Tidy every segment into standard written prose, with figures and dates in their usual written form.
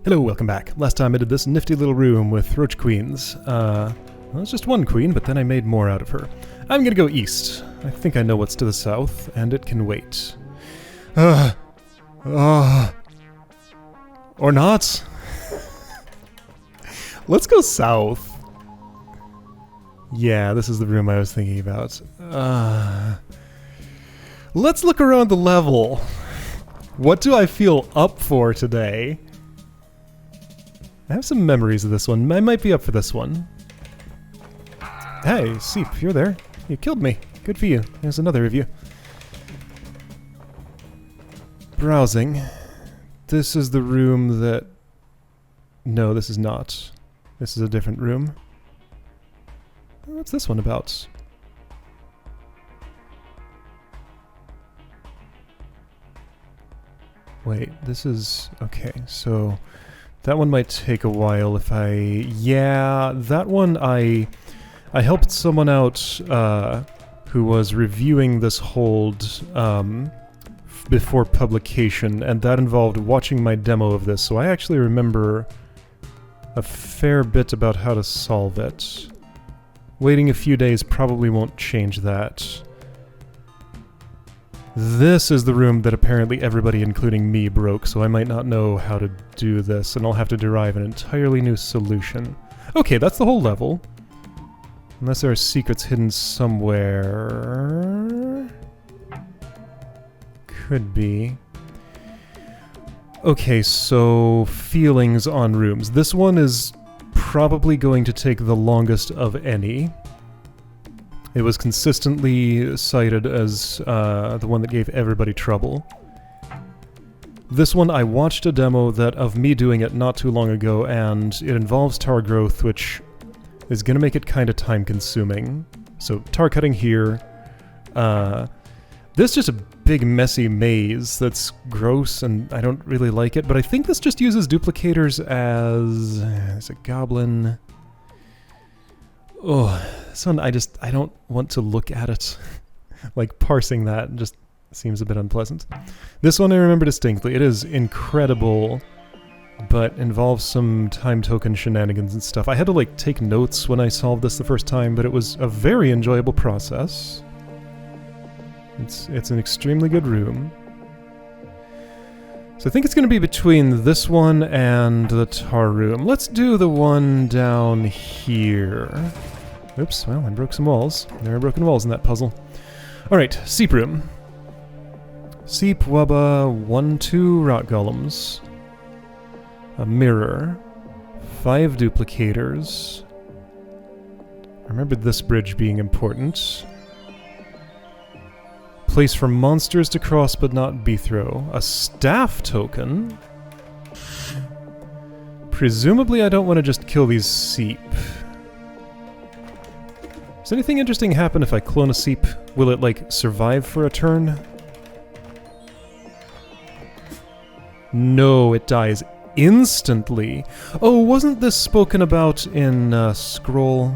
Hello, welcome back. Last time I did this nifty little room with roach queens. Well, it's just one queen, but then I made more out of her. I'm gonna go east. I think I know what's to the south, and it can wait. Or not. Let's go south. Yeah, this is the room I was thinking about. Let's look around the level. What do I feel up for today? I have some memories of this one. I might be up for this one. Hey, Seep, you're there. You killed me. Good for you. Here's another of you. Browsing. This is the room that... No, this is not. This is a different room. What's this one about? Wait, this is... Okay, so... That one might take a while if I... Yeah, that one I helped someone out who was reviewing this hold before publication, and that involved watching my demo of this, so I actually remember a fair bit about how to solve it. Waiting a few days probably won't change that. This is the room that apparently everybody, including me, broke, so I might not know how to do this, and I'll have to derive an entirely new solution. Okay, that's the whole level. Unless there are secrets hidden somewhere... Could be. Okay, so feelings on rooms. This one is probably going to take the longest of any. It was consistently cited as the one that gave everybody trouble. This one, I watched a demo of me doing it not too long ago, and it involves tar growth, which is going to make it kind of time-consuming. So, tar cutting here. This is just a big, messy maze that's gross, and I don't really like it, but I think this just uses duplicators as a goblin. Oh, this one, I don't want to look at it. Like, parsing that just seems a bit unpleasant. This one I remember distinctly. It is incredible, but involves some time token shenanigans and stuff. I had to, like, take notes when I solved this the first time, but it was a very enjoyable process. It's an extremely good room. So I think it's going to be between this one and the tar room. Let's do the one down here. Oops, well, I broke some walls. There are broken walls in that puzzle. Alright, Seep room. Seep, Wubba, 1-2 rock golems. A mirror. 5 duplicators. I remember this bridge being important. Place for monsters to cross but not be throw. A staff token? Presumably I don't want to just kill these Seep. Does anything interesting happen if I clone a Seep? Will it, like, survive for a turn? No, it dies instantly. Oh, wasn't this spoken about in Scroll?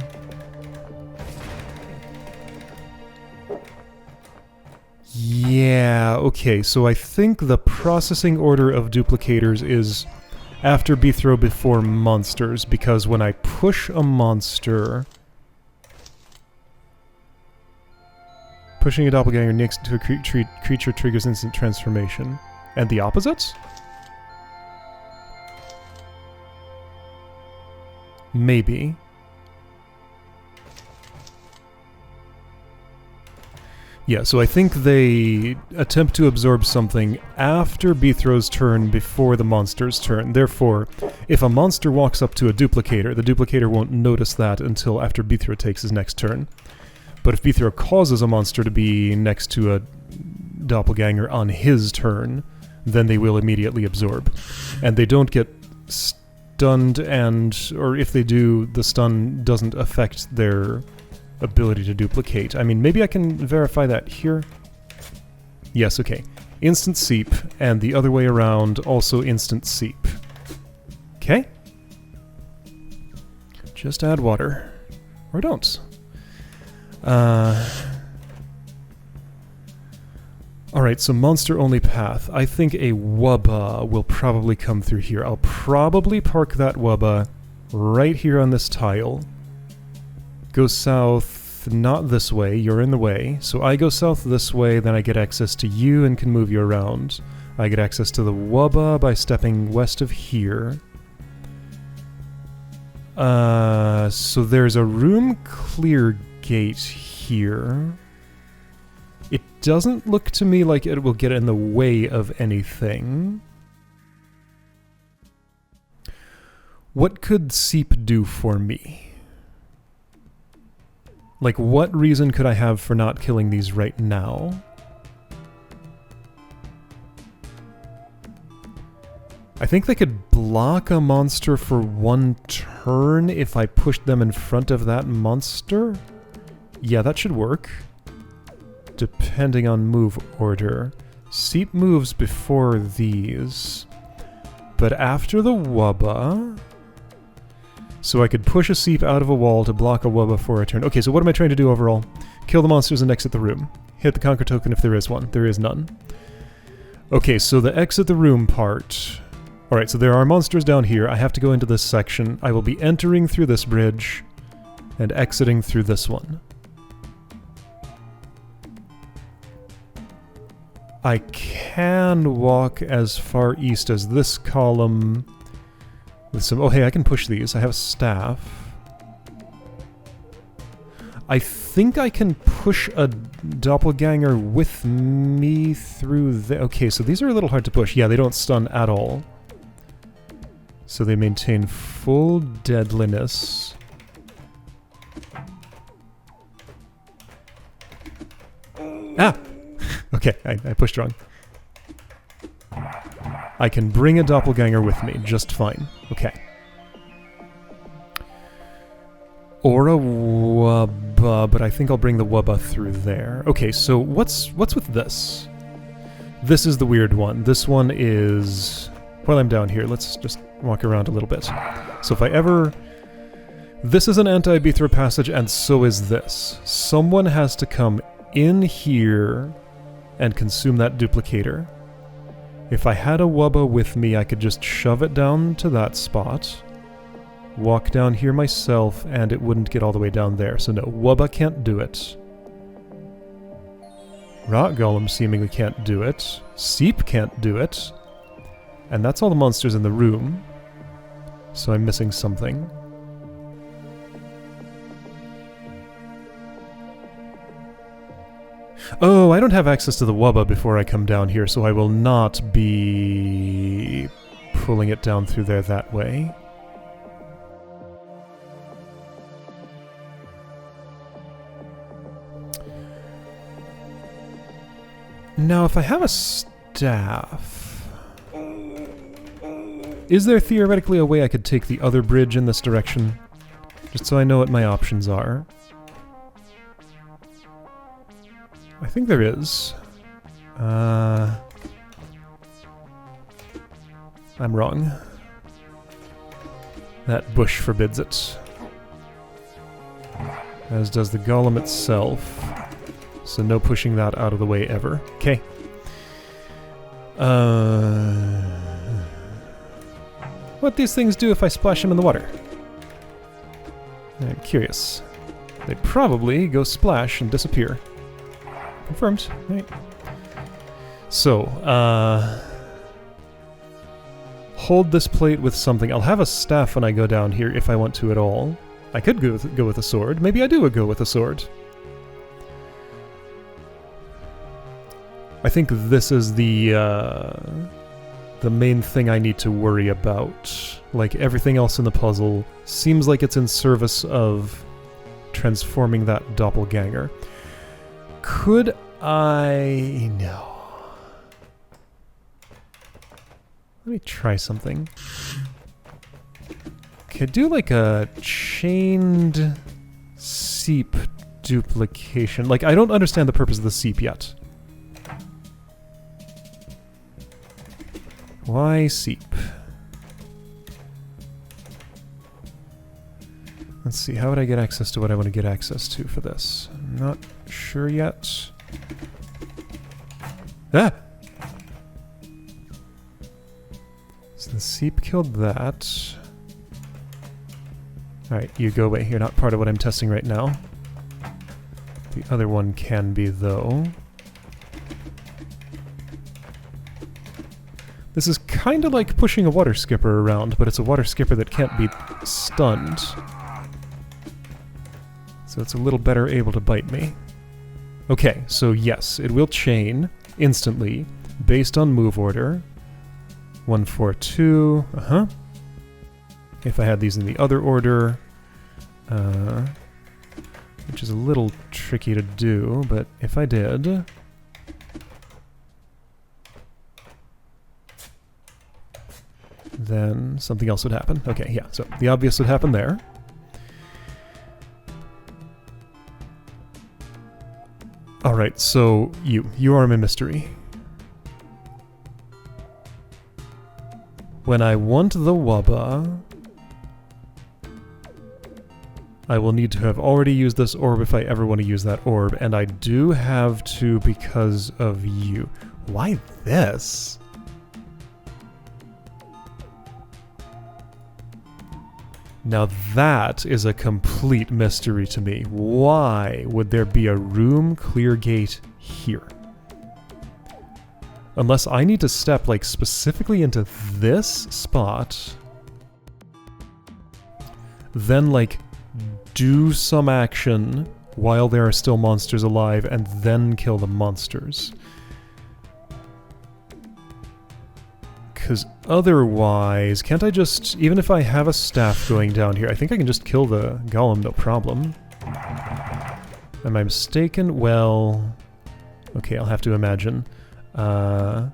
Yeah, okay, so I think the processing order of duplicators is after be-throw before monsters, because when I push a monster... Pushing a doppelganger next to a creature triggers instant transformation. And the opposites? Maybe. Yeah, so I think they attempt to absorb something after Beathrow's turn before the monster's turn. Therefore, if a monster walks up to a duplicator, the duplicator won't notice that until after Beathrow takes his next turn. But if Beathrow causes a monster to be next to a doppelganger on his turn, then they will immediately absorb. And they don't get stunned, or if they do, the stun doesn't affect their ability to duplicate. I mean, maybe I can verify that here. Yes, okay. Instant Seep, and the other way around, also instant Seep. Okay? Just add water. Or don't. Alright, so monster-only path. I think a wubba will probably come through here. I'll probably park that wubba right here on this tile. Go south, not this way, you're in the way. So I go south this way, then I get access to you and can move you around. I get access to the wubba by stepping west of here. So there's a room clear gate here. It doesn't look to me like it will get in the way of anything. What could Seep do for me? Like, what reason could I have for not killing these right now? I think they could block a monster for 1 turn if I pushed them in front of that monster? Yeah, that should work. Depending on move order. Seep moves before these. But after the wubba... So I could push a Seep out of a wall to block a wubba for a turn. Okay, so what am I trying to do overall? Kill the monsters and exit the room. Hit the conquer token if there is one. There is none. Okay, so the exit the room part... Alright, so there are monsters down here. I have to go into this section. I will be entering through this bridge and exiting through this one. I can walk as far east as this column with some... Oh, hey, I can push these. I have a staff. I think I can push a doppelganger with me through the... Okay, so these are a little hard to push. Yeah, they don't stun at all. So they maintain full deadliness. Ah! Okay, I pushed wrong. I can bring a doppelganger with me, just fine. Okay. Or a wubba, but I think I'll bring the wubba through there. Okay, so what's with this? This is the weird one. This one is... While I'm down here, let's just walk around a little bit. So if I ever... This is an anti-Bithra passage, and so is this. Someone has to come in here and consume that duplicator. If I had a wubba with me, I could just shove it down to that spot, walk down here myself, and it wouldn't get all the way down there. So no, wubba can't do it. Rot Golem seemingly can't do it. Seep can't do it. And that's all the monsters in the room. So I'm missing something. Oh, I don't have access to the wubba before I come down here, so I will not be pulling it down through there that way. Now, if I have a staff... Is there theoretically a way I could take the other bridge in this direction? Just so I know what my options are. I think there is. I'm wrong. That bush forbids it. As does the golem itself. So no pushing that out of the way ever. Okay. What these things do if I splash them in the water? I'm curious. They probably go splash and disappear. Confirmed. Right. So, hold this plate with something. I'll have a staff when I go down here if I want to at all. I could go with a sword. Maybe I do go with a sword. I think this is the main thing I need to worry about. Like everything else in the puzzle seems like it's in service of transforming that doppelganger. Could I... No. Let me try something. Could do like a chained seep duplication. Like, I don't understand the purpose of the seep yet. Why seep? Let's see, how would I get access to what I want to get access to for this? I'm not sure yet. Ah! So the seep killed that. Alright, you go away. You're not part of what I'm testing right now. The other one can be, though. This is kind of like pushing a water skipper around, but it's a water skipper that can't be stunned. So it's a little better able to bite me. Okay, so yes, it will chain instantly based on move order. 1, 4, 2, If I had these in the other order, which is a little tricky to do, but if I did... then something else would happen. Okay, yeah, so the obvious would happen there. Alright, so you are my mystery. When I want the Wubba, I will need to have already used this orb if I ever want to use that orb, and I do have to because of you. Why this? Now that is a complete mystery to me. Why would there be a room clear gate here? Unless I need to step, like, specifically into this spot, then, like, do some action while there are still monsters alive, and then kill the monsters. Because otherwise, can't I just, even if I have a staff going down here, I think I can just kill the golem, no problem. Am I mistaken? Well, okay, I'll have to imagine. I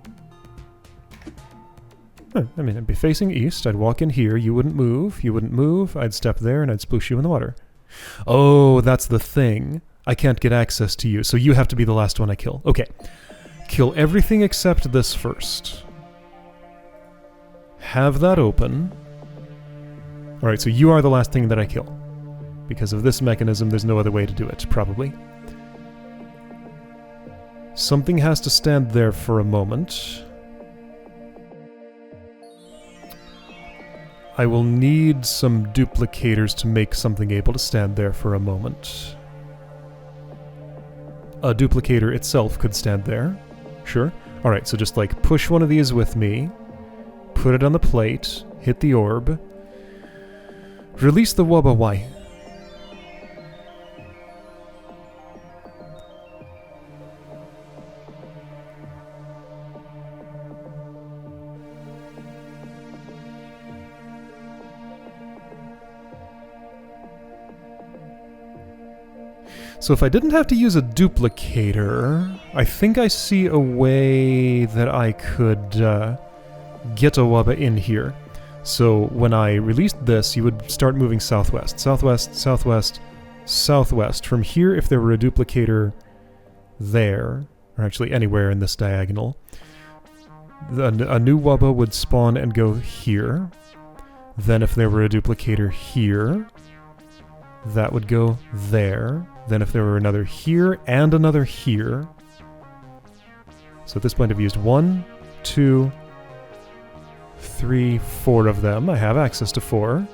mean, I'd be facing east, I'd walk in here, you wouldn't move, I'd step there, and I'd sploosh you in the water. Oh, that's the thing. I can't get access to you, so you have to be the last one I kill. Okay. Kill everything except this first. Have that open. Alright, so you are the last thing that I kill. Because of this mechanism, there's no other way to do it, probably. Something has to stand there for a moment. I will need some duplicators to make something able to stand there for a moment. A duplicator itself could stand there. Sure. Alright, so just like push one of these with me. Put it on the plate, hit the orb. Release the Wubba. Why? So if I didn't have to use a duplicator, I think I see a way that I could get a Wubba in here. So when I released this, you would start moving southwest, southwest, southwest, southwest. From here, if there were a duplicator there, or actually anywhere in this diagonal, a new Wubba would spawn and go here. Then if there were a duplicator here, that would go there. Then if there were another here and another here. So at this point I've used 1, 2, 3, 4 of them. I have access to 4.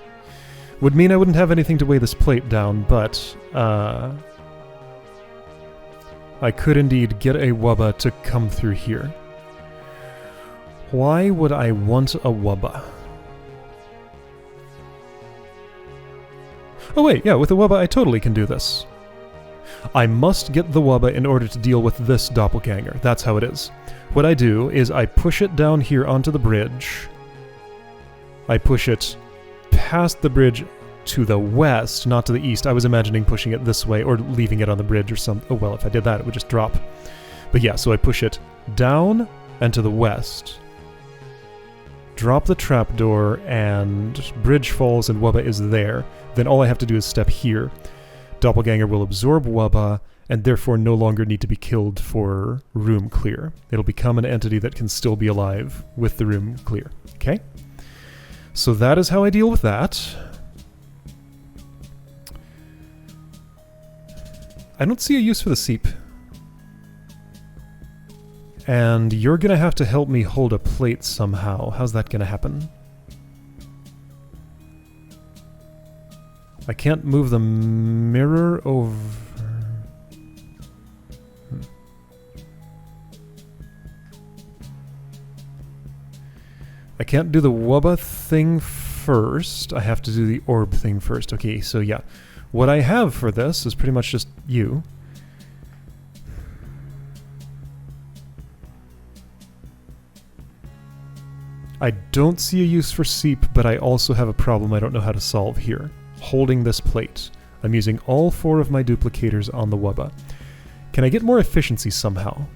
Would mean I wouldn't have anything to weigh this plate down, but I could indeed get a Wubba to come through here. Why would I want a Wubba? Oh wait, yeah, with a Wubba I totally can do this. I must get the Wubba in order to deal with this doppelganger. That's how it is. What I do is I push it down here onto the bridge. I push it past the bridge to the west, not to the east. I was imagining pushing it this way or leaving it on the bridge or something. Oh well, if I did that it would just drop. But yeah, so I push it down and to the west. Drop the trapdoor and bridge falls and Wubba is there. Then all I have to do is step here. Doppelganger will absorb Wubba and therefore no longer need to be killed for room clear. It'll become an entity that can still be alive with the room clear. Okay? So that is how I deal with that. I don't see a use for the seep. And you're gonna have to help me hold a plate somehow. How's that gonna happen? I can't move the mirror over... I can't do the wubba thing first. I have to do the orb thing first. Okay, so yeah. What I have for this is pretty much just you. I don't see a use for Seep, but I also have a problem I don't know how to solve here. Holding this plate. I'm using all 4 of my duplicators on the wubba. Can I get more efficiency somehow?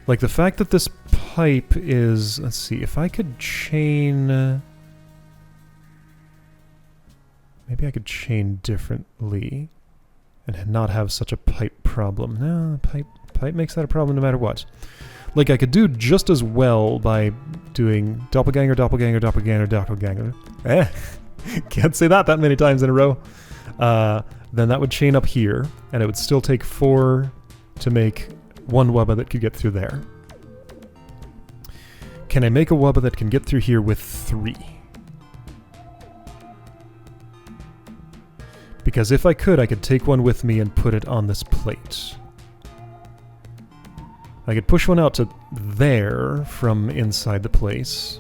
Like the fact that this pipe is... Let's see, if I could chain... Maybe I could chain differently and not have such a pipe problem. No, pipe makes that a problem no matter what. Like, I could do just as well by doing doppelganger, doppelganger, doppelganger, doppelganger. Can't say that many times in a row. Then that would chain up here, and it would still take 4 to make 1 wubba that could get through there. Can I make a wubba that can get through here with 3? Because if I could take one with me and put it on this plate. I could push one out to there from inside the place.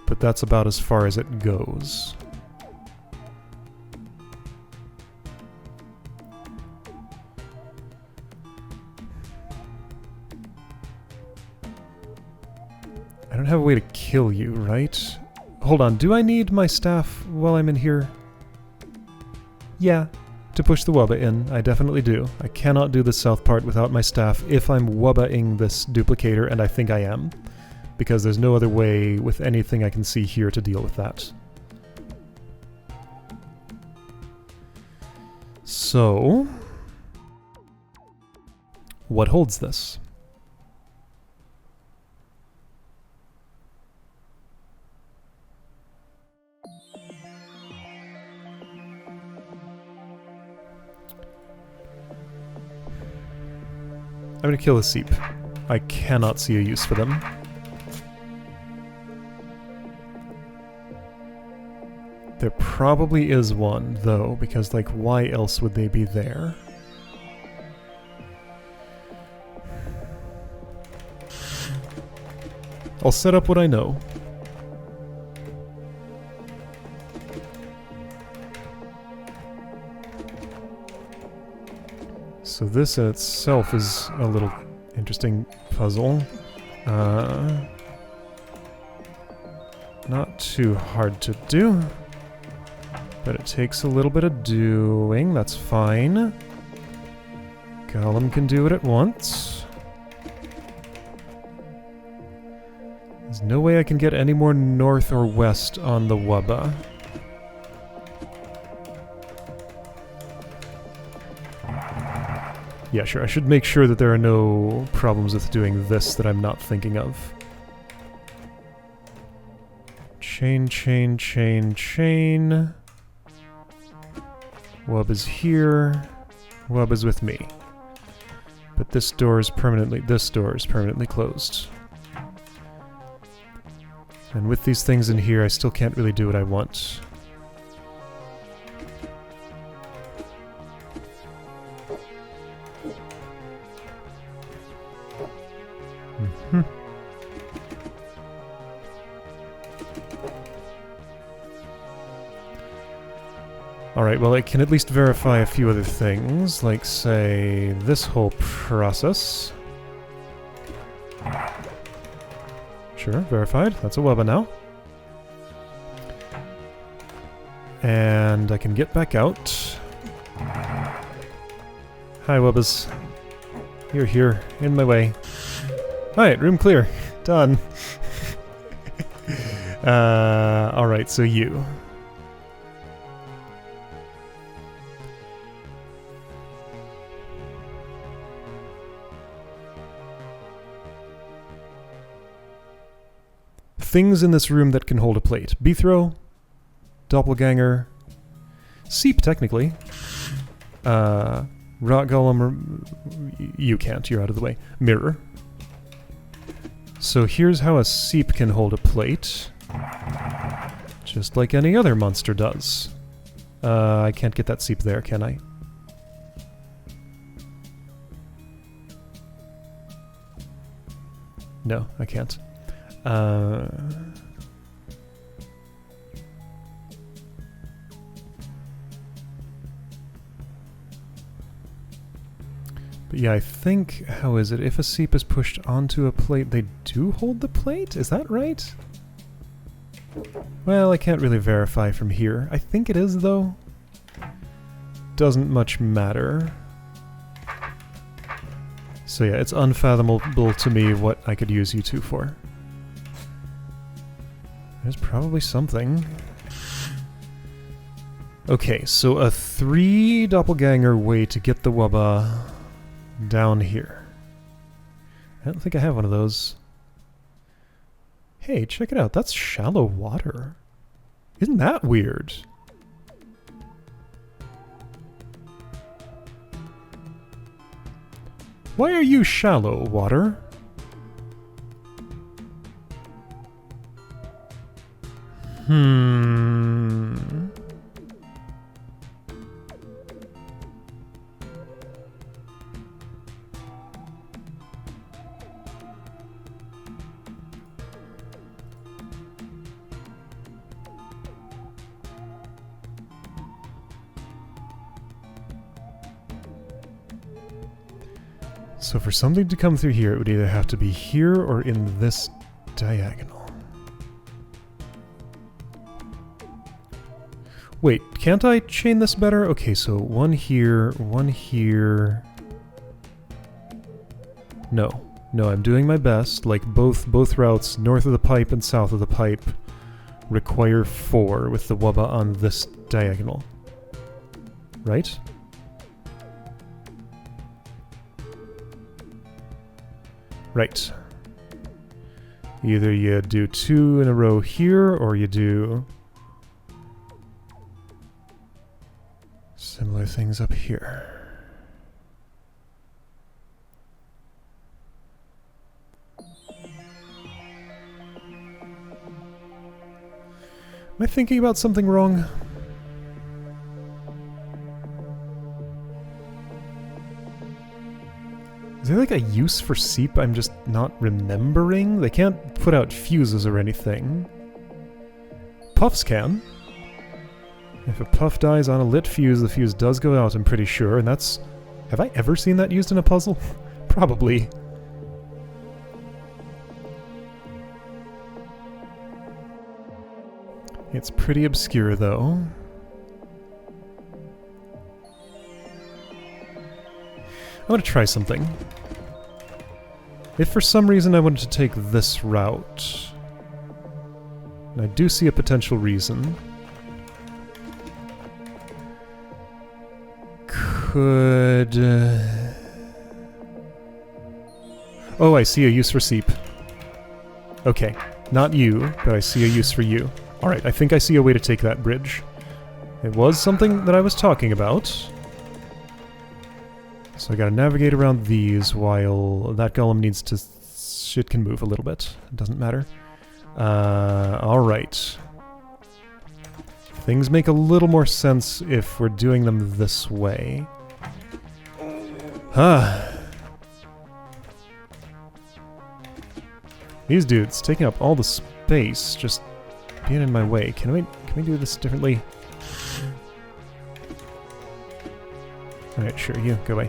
But that's about as far as it goes. I don't have a way to kill you, right? Hold on, do I need my staff while I'm in here? Yeah. To push the wubba in, I definitely do. I cannot do the south part without my staff if I'm wubba-ing this duplicator, and I think I am. Because there's no other way with anything I can see here to deal with that. So... what holds this? I'm gonna kill a Seep. I cannot see a use for them. There probably is one, though, because, like, why else would they be there? I'll set up what I know. So this in itself is a little interesting puzzle. Not too hard to do, but it takes a little bit of doing. That's fine. Golem can do it at once. There's no way I can get any more north or west on the wubba. Yeah, sure. I should make sure that there are no problems with doing this that I'm not thinking of. Chain, chain, chain, chain. Wub is here. Wub is with me. But this door is permanently closed. And with these things in here, I still can't really do what I want. Alright, well, I can at least verify a few other things, like, say, this whole process. Sure, verified. That's a wubba now. And I can get back out. Hi, wubbas. You're here, in my way. Alright, room clear. Done. Alright, so you. Things in this room that can hold a plate. Bethro, Doppelganger, Seep technically, Rock Golem, you can't, you're out of the way. Mirror. So here's how a seep can hold a plate. Just like any other monster does. I can't get that seep there, can I? No, I can't. But yeah, I think, how is it? If a seep is pushed onto a plate, they do hold the plate? Is that right? Well, I can't really verify from here. I think it is, though. Doesn't much matter. So yeah, it's unfathomable to me what I could use you two for. There's probably something. Okay, so a 3 doppelganger way to get the Wubba down here. I don't think I have one of those. Hey, check it out. That's shallow water. Isn't that weird? Why are you shallow, water? So for something to come through here, it would either have to be here or in this diagonal. Wait, can't I chain this better? Okay, so one here, one here. No, I'm doing my best. Like both routes, north of the pipe and south of the pipe, require 4 with the Wubba on this diagonal. Right? Right. Either you do 2 in a row here, or you do similar things up here. Am I thinking about something wrong? Is there like a use for seep I'm just not remembering? They can't put out fuses or anything. Puffs can. If a puff dies on a lit fuse, the fuse does go out, I'm pretty sure, and that's... Have I ever seen that used in a puzzle? Probably. It's pretty obscure, though. I want to try something. If for some reason I wanted to take this route, and I do see a potential reason, could... Oh, I see a use for seep. Okay, not you, but I see a use for you. Alright, I think I see a way to take that bridge. It was something that I was talking about. So I gotta navigate around these while that golem needs to... Shit can move a little bit. It doesn't matter. Alright. Things make a little more sense if we're doing them this way. These dudes taking up all the space, just being in my way. Can we do this differently? Alright, sure, you go away.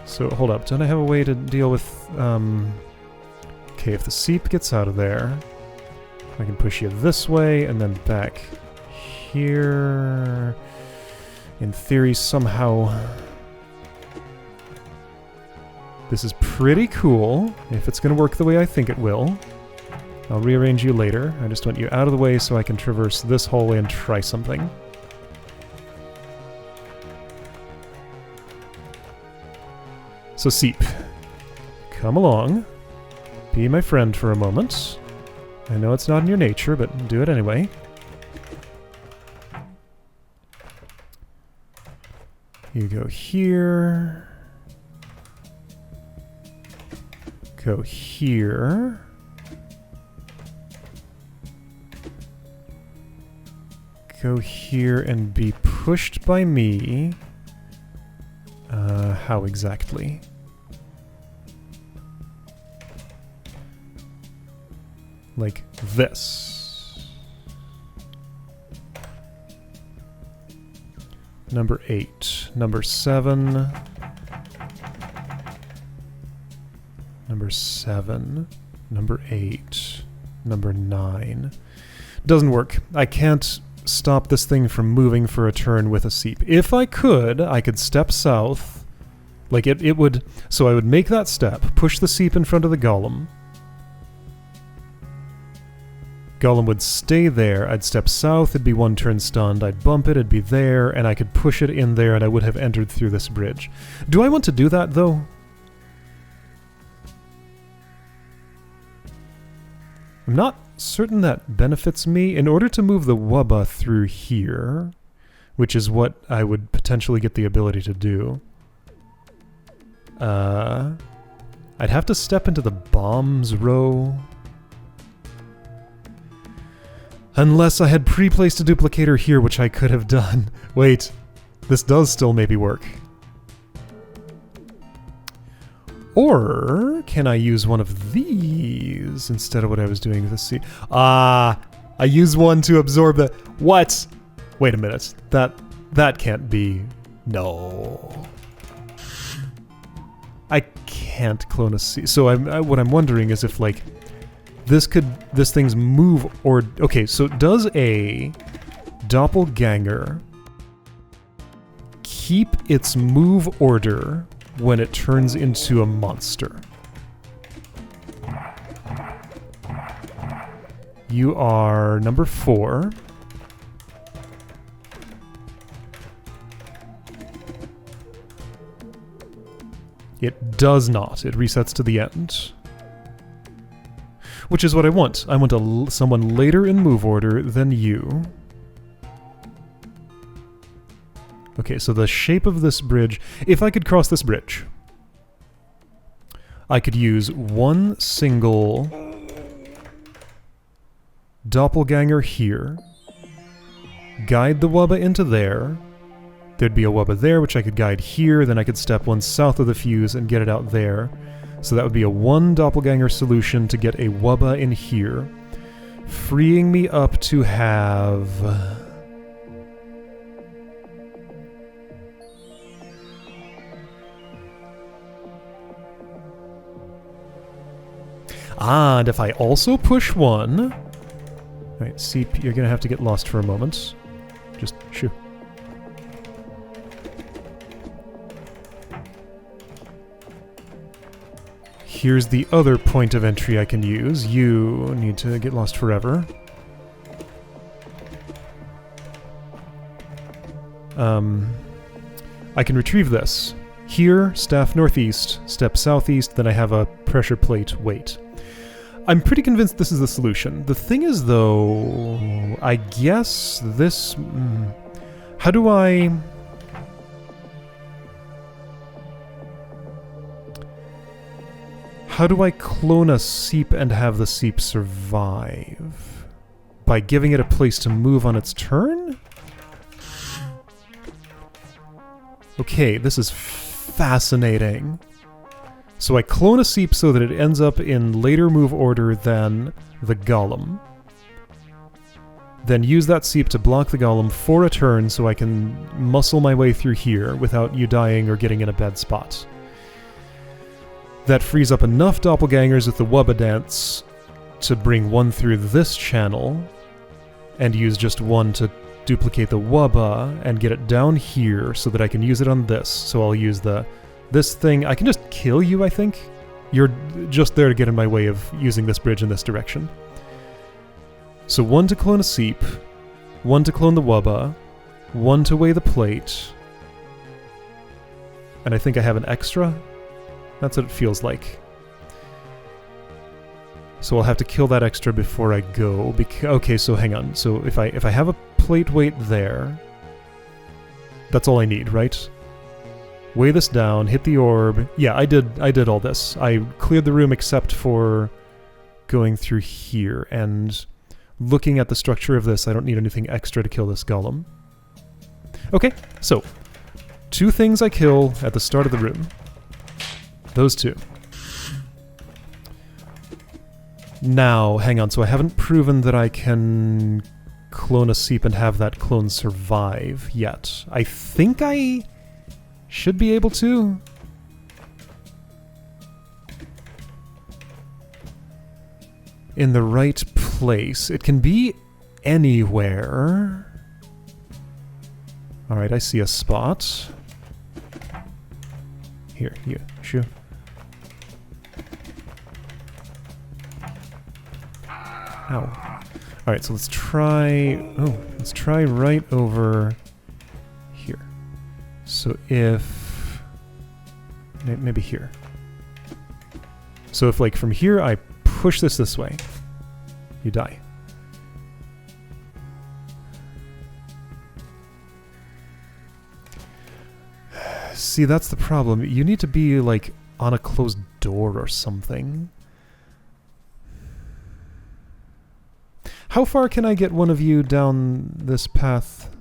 So, hold up. Don't I have a way to deal with... Okay, if the seep gets out of there, I can push you this way and then back here. In theory, somehow... This is pretty cool, if it's going to work the way I think it will. I'll rearrange you later. I just want you out of the way so I can traverse this hallway and try something. So Seep, come along. Be my friend for a moment. I know it's not in your nature, but do it anyway. You go here. Go here. Go here and be pushed by me. How exactly? Like this. Number 8. Number 7. Number 7. Number 8. Number 9. Doesn't work. I can't stop this thing from moving for a turn with a seep. If I could step south. Like it would... So I would make that step, push the seep in front of the golem. Golem would stay there, I'd step south, it'd be 1 turn stunned, I'd bump it, it'd be there, and I could push it in there and I would have entered through this bridge. Do I want to do that, though? I'm not certain that benefits me. In order to move the Wubba through here, which is what I would potentially get the ability to do, I'd have to step into the bombs row. Unless I had pre-placed a duplicator here, which I could have done. Wait, this does still maybe work. Or can I use one of these instead of what I was doing with the seat? I use one to absorb the... What? Wait a minute. That can't be... No. I can't clone a seat. So what I'm wondering is if, like, this thing's move or... Okay, so does a doppelganger keep its move order when it turns into a monster? You are number 4. It does not. It resets to the end. Which is what I want. I want someone later in move order than you. Okay, so the shape of this bridge... If I could cross this bridge, I could use one single doppelganger here, guide the Wubba into there, there'd be a Wubba there which I could guide here, then I could step one south of the fuse and get it out there. So that would be a 1 doppelganger solution to get a Wubba in here, freeing me up to have... and if I also push 1... Alright, Seep, you're gonna have to get lost for a moment. Just shoo. Here's the other point of entry I can use. You need to get lost forever. I can retrieve this. Here, staff northeast, step southeast, then I have a pressure plate wait. I'm pretty convinced this is the solution. The thing is, though, I guess this... How do I... How do I clone a Seep and have the Seep survive? By giving it a place to move on its turn? Okay, this is fascinating. So I clone a Seep so that it ends up in later move order than the Golem. Then use that Seep to block the Golem for a turn so I can muscle my way through here without you dying or getting in a bad spot. That frees up enough doppelgangers with the Wubba Dance to bring one through this channel, and use just one to duplicate the Wubba and get it down here so that I can use it on this. So I'll use this thing. I can just kill you, I think. You're just there to get in my way of using this bridge in this direction. So 1 to clone a Seep, 1 to clone the Wubba, 1 to weigh the plate, and I think I have an extra. That's what it feels like. So I'll have to kill that extra before I go. Okay, so hang on. So if I have a plate weight there, that's all I need, right? weigh this down, hit the orb. Yeah, I did all this. I cleared the room except for going through here, and looking at the structure of this, I don't need anything extra to kill this golem. Okay, so 2 things I kill at the start of the room. Those 2. Now, hang on, so I haven't proven that I can clone a seep and have that clone survive yet. I think I should be able to. In the right place. It can be anywhere. Alright, I see a spot. Here, you, shoo. Ow. Alright, so let's try... Oh, let's try right over here. So if... Maybe here. So if, like, from here I push this way, you die. See, that's the problem. You need to be, like, on a closed door or something. How far can I get one of you down this path?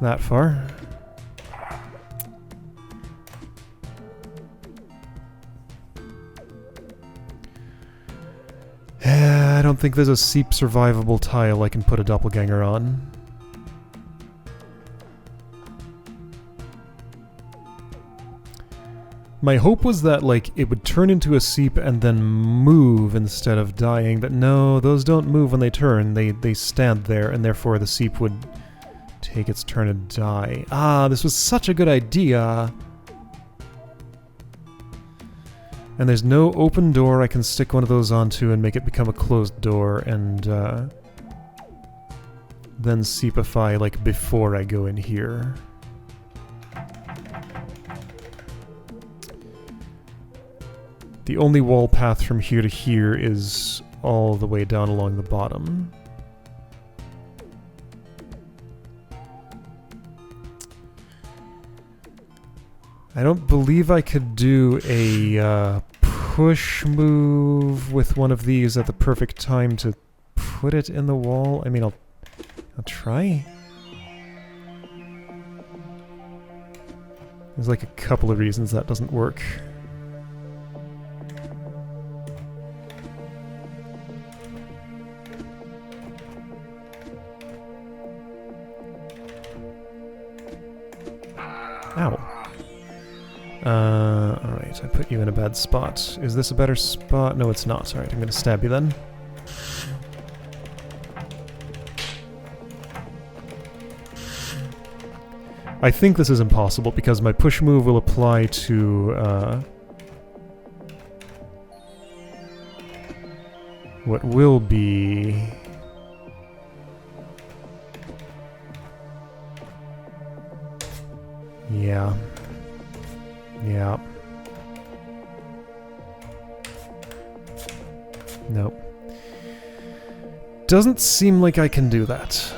That far. I don't think there's a seep survivable tile I can put a doppelganger on. My hope was that, like, it would turn into a seep and then move instead of dying, but no, those don't move when they turn. They stand there, and therefore the seep would take its turn and die. Ah, this was such a good idea! And there's no open door I can stick one of those onto and make it become a closed door, and then seepify, like, before I go in here. The only wall path from here to here is all the way down along the bottom. I don't believe I could do a push move with one of these at the perfect time to put it in the wall. I mean, I'll try. There's like a couple of reasons that doesn't work. Ow. Alright, I put you in a bad spot. Is this a better spot? No, it's not. Alright, I'm gonna stab you then. I think this is impossible because my push move will apply to, what will be... Yeah. Yeah. Nope. Doesn't seem like I can do that.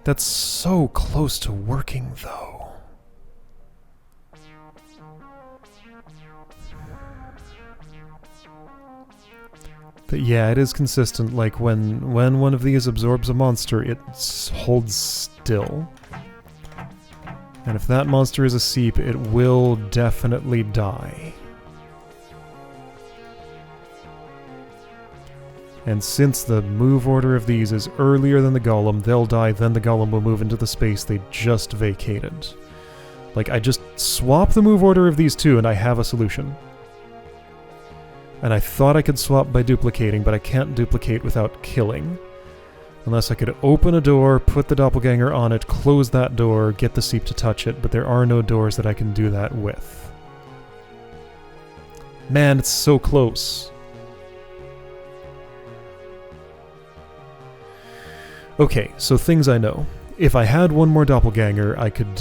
That's so close to working, though. But yeah, it is consistent, like when one of these absorbs a monster, it holds still. And if that monster is a seep, it will definitely die. And since the move order of these is earlier than the golem, they'll die, then the golem will move into the space they just vacated. Like, I just swap the move order of these two and I have a solution. And I thought I could swap by duplicating, but I can't duplicate without killing. Unless I could open a door, put the doppelganger on it, close that door, get the seep to touch it, but there are no doors that I can do that with. Man, it's so close. Okay, so things I know. If I had one more doppelganger, I could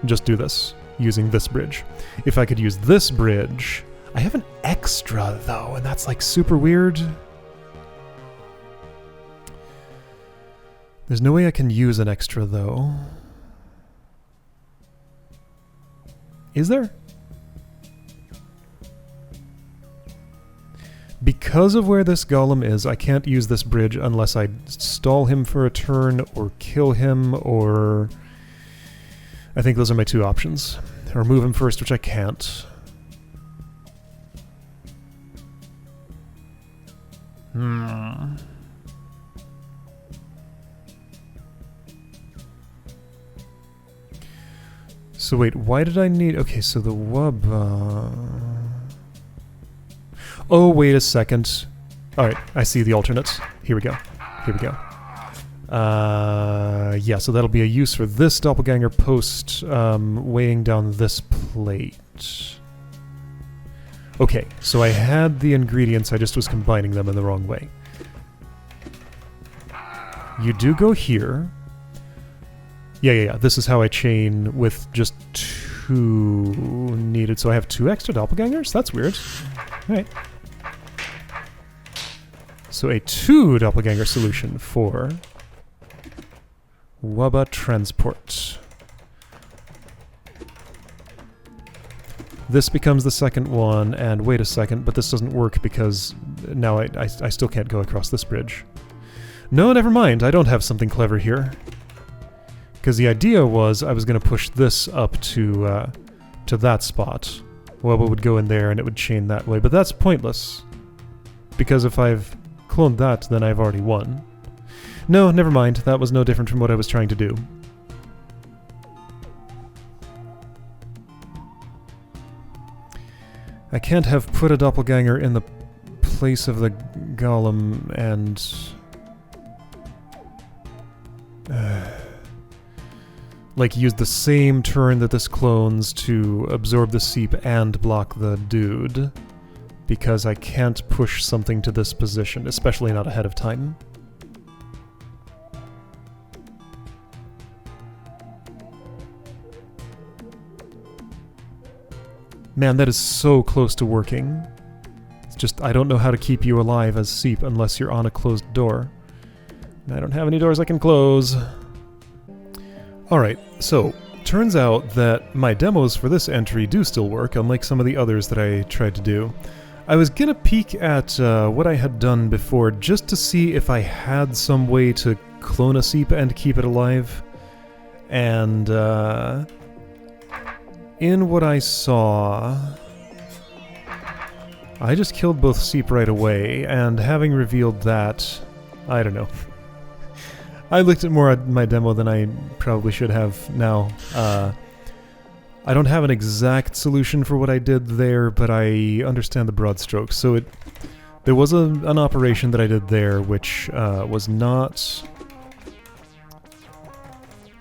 just do this, using this bridge. If I could use this bridge... I have an extra, though, and that's, like, super weird. There's no way I can use an extra, though. Is there? Because of where this golem is, I can't use this bridge unless I stall him for a turn, or kill him, or... I think those are my two options. Or move him first, which I can't. So wait, why did I need... Okay, so the wub... Oh, wait a second. Alright, I see the alternates. Here we go. Here we go. Yeah, so that'll be a use for this doppelganger post weighing down this plate. Okay, so I had the ingredients, I just was combining them in the wrong way. You do go here. Yeah, this is how I chain with just 2 needed. So I have 2 extra doppelgangers? That's weird. Alright. So a 2 doppelganger solution for Wubba Transport. This becomes the second one, and wait a second, but this doesn't work because now I still can't go across this bridge. No, never mind, I don't have something clever here. Because the idea was I was going to push this up to that spot. Wubba would go in there and it would chain that way, but that's pointless. Because if I've cloned that, then I've already won. No, never mind, that was no different from what I was trying to do. I can't have put a doppelganger in the place of the golem and... like, use the same turn that this clones to absorb the seep and block the dude. Because I can't push something to this position, especially not ahead of time. Man, that is so close to working. It's just, I don't know how to keep you alive as Seep unless you're on a closed door. And I don't have any doors I can close. Alright, so, turns out that my demos for this entry do still work, unlike some of the others that I tried to do. I was gonna peek at what I had done before just to see if I had some way to clone a Seep and keep it alive. And, in what I saw, I just killed both Seep right away, and having revealed that, I don't know. I looked at more at my demo than I probably should have now. I don't have an exact solution for what I did there, but I understand the broad strokes. So there was an operation that I did there which was not...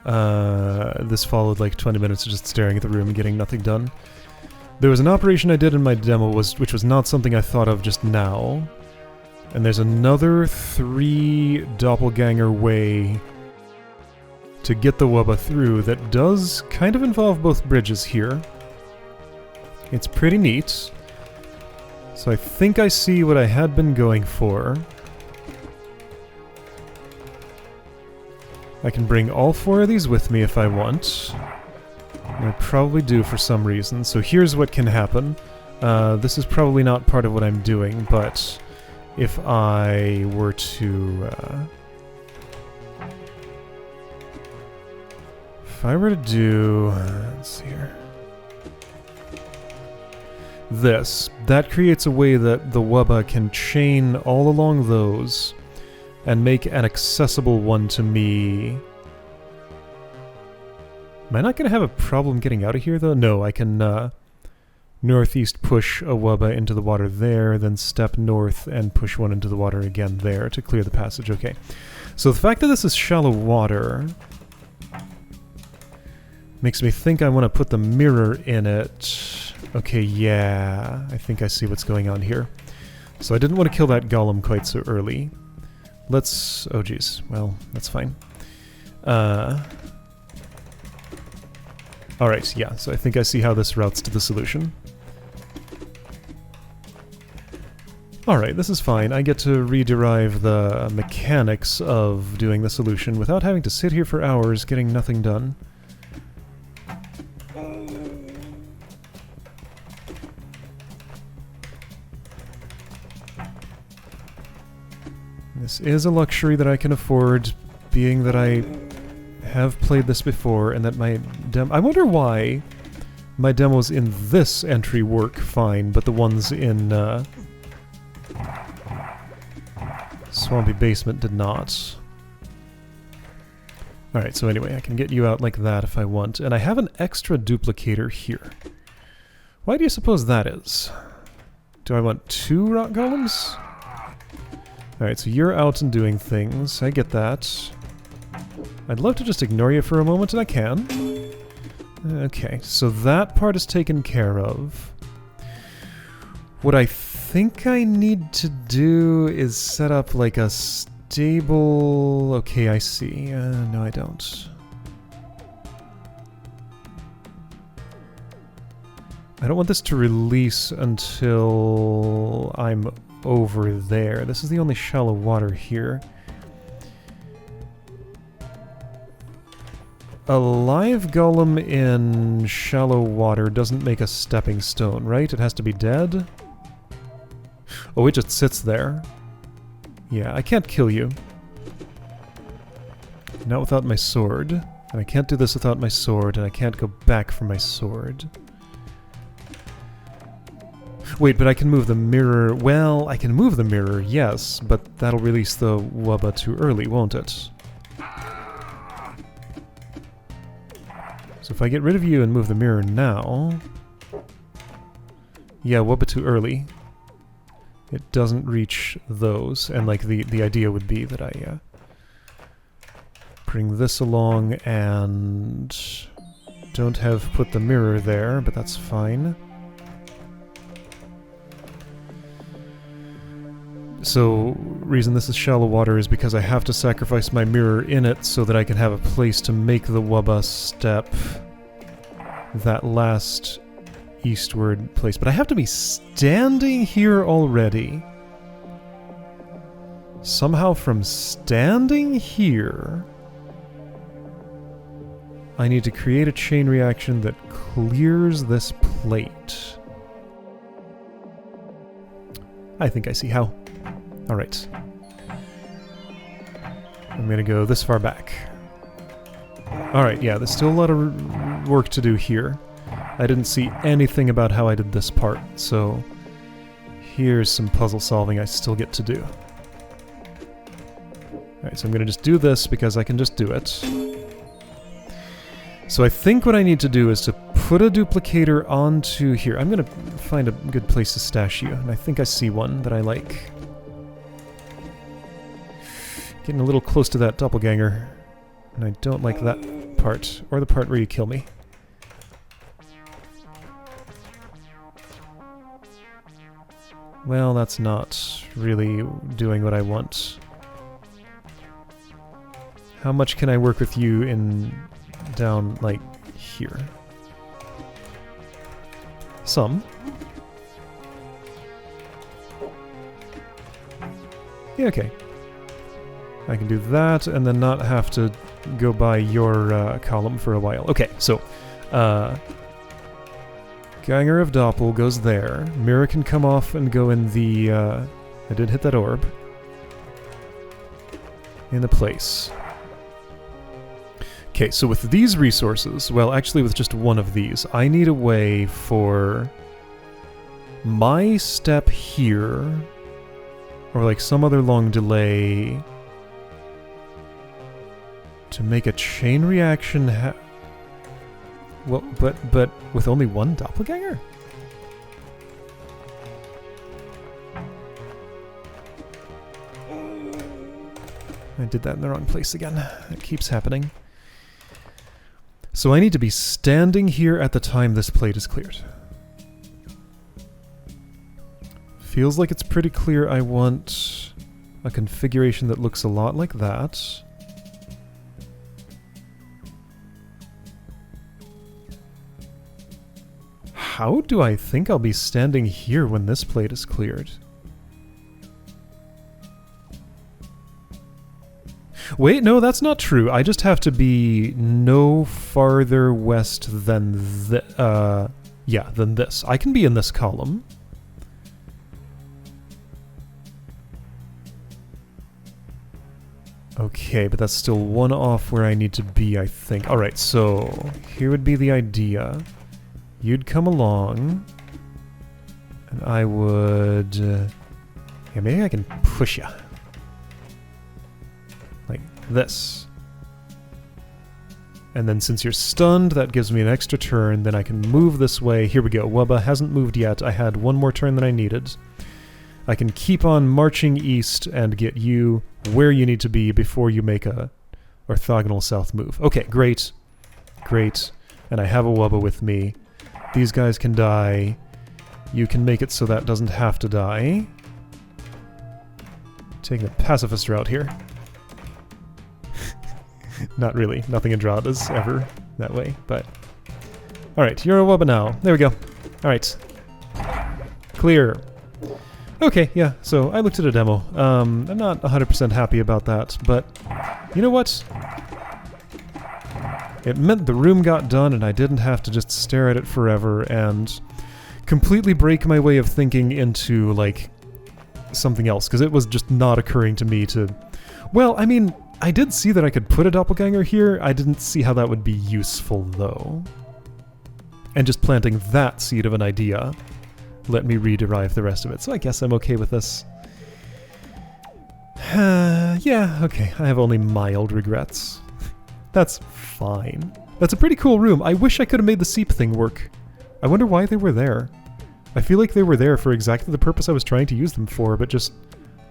this followed like 20 minutes of just staring at the room and getting nothing done. There was an operation I did in my demo which was not something I thought of just now. And there's another 3 doppelganger way to get the Wubba through that does kind of involve both bridges here. It's pretty neat. So I think I see what I had been going for. I can bring all 4 of these with me if I want. I probably do for some reason. So here's what can happen. This is probably not part of what I'm doing, but if I were to... if I were to do... let's see here. This. That creates a way that the Wubba can chain all along those and make an accessible one to me. Am I not going to have a problem getting out of here, though? No, I can northeast push a Wubba into the water there, then step north and push one into the water again there to clear the passage. Okay. So the fact that this is shallow water makes me think I want to put the mirror in it. Okay, yeah. I think I see what's going on here. So I didn't want to kill that golem quite so early. Let's... oh geez, well, that's fine. Alright, yeah, so I think I see how this routes to the solution. Alright, this is fine. I get to rederive the mechanics of doing the solution without having to sit here for hours getting nothing done. This is a luxury that I can afford, being that I have played this before and that my demo... I wonder why my demos in this entry work fine, but the ones in Swampy Basement did not. Alright, so anyway, I can get you out like that if I want. And I have an extra duplicator here. Why do you suppose that is? Do I want 2 rock golems? Alright, so you're out and doing things. I get that. I'd love to just ignore you for a moment, and I can. Okay, so that part is taken care of. What I think I need to do is set up like a stable... Okay, I see. No, I don't. I don't want this to release until I'm over there. This is the only shallow water here. A live golem in shallow water doesn't make a stepping stone, right? It has to be dead? Oh, it just sits there. Yeah, I can't kill you. Not without my sword. And I can't do this without my sword, and I can't go back for my sword. Wait, but I can move the mirror... Well, I can move the mirror, yes, but that'll release the wubba too early, won't it? So if I get rid of you and move the mirror now... Yeah, wubba too early. It doesn't reach those, and like the idea would be that I bring this along and don't have put the mirror there, but that's fine. So, reason this is shallow water is because I have to sacrifice my mirror in it so that I can have a place to make the wubba step that last eastward place. But I have to be standing here already. Somehow from standing here, I need to create a chain reaction that clears this plate. I think I see how. Alright. I'm gonna go this far back. Alright, yeah, there's still a lot of work to do here. I didn't see anything about how I did this part, so here's some puzzle solving I still get to do. Alright, so I'm gonna just do this because I can just do it. So I think what I need to do is to put a duplicator onto here. I'm gonna find a good place to stash you, and I think I see one that I like. Getting a little close to that doppelganger, and I don't like that part, or the part where you kill me. Well, that's not really doing what I want. How much can I work with you in down, like, here? Some. Yeah, okay. I can do that, and then not have to go by your column for a while. Okay, so, Ganger of Doppel goes there. Mirror can come off and go in the, I did hit that orb. In the place. Okay, so with these resources, well, actually with just one of these, I need a way for my step here, or like some other long delay, to make a chain reaction well, but with only one doppelganger? I did that in the wrong place again. It keeps happening. So I need to be standing here at the time this plate is cleared. Feels like it's pretty clear I want a configuration that looks a lot like that. How do I think I'll be standing here when this plate is cleared? Wait, no, that's not true. I just have to be no farther west than than this. I can be in this column. Okay, but that's still one off where I need to be, I think. Alright, so here would be the idea. You'd come along, and I would... yeah, maybe I can push you. Like this. And then since you're stunned, that gives me an extra turn, then I can move this way. Here we go. Wubba hasn't moved yet. I had one more turn than I needed. I can keep on marching east and get you where you need to be before you make a orthogonal south move. Okay, great. Great. And I have a Wubba with me. These guys can die. You can make it so that doesn't have to die. Taking the pacifist route here. Not really. Nothing in DROD is ever that way, but... Alright, you're a Wubba now. There we go. Alright. Clear. Okay, yeah, so I looked at a demo. I'm not 100% happy about that, but you know what? It meant the room got done and I didn't have to just stare at it forever and completely break my way of thinking into, like, something else, because it was just not occurring to me to... Well, I mean, I did see that I could put a doppelganger here. I didn't see how that would be useful, though. And just planting that seed of an idea let me rederive the rest of it, so I guess I'm okay with this. Yeah, okay, I have only mild regrets. That's fine. That's a pretty cool room. I wish I could have made the seep thing work. I wonder why they were there. I feel like they were there for exactly the purpose I was trying to use them for, but just,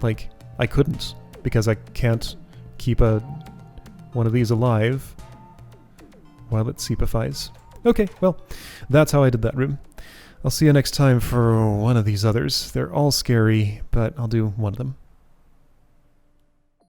like, I couldn't, because I can't keep one of these alive while it seepifies. Okay, well, that's how I did that room. I'll see you next time for one of these others. They're all scary, but I'll do one of them.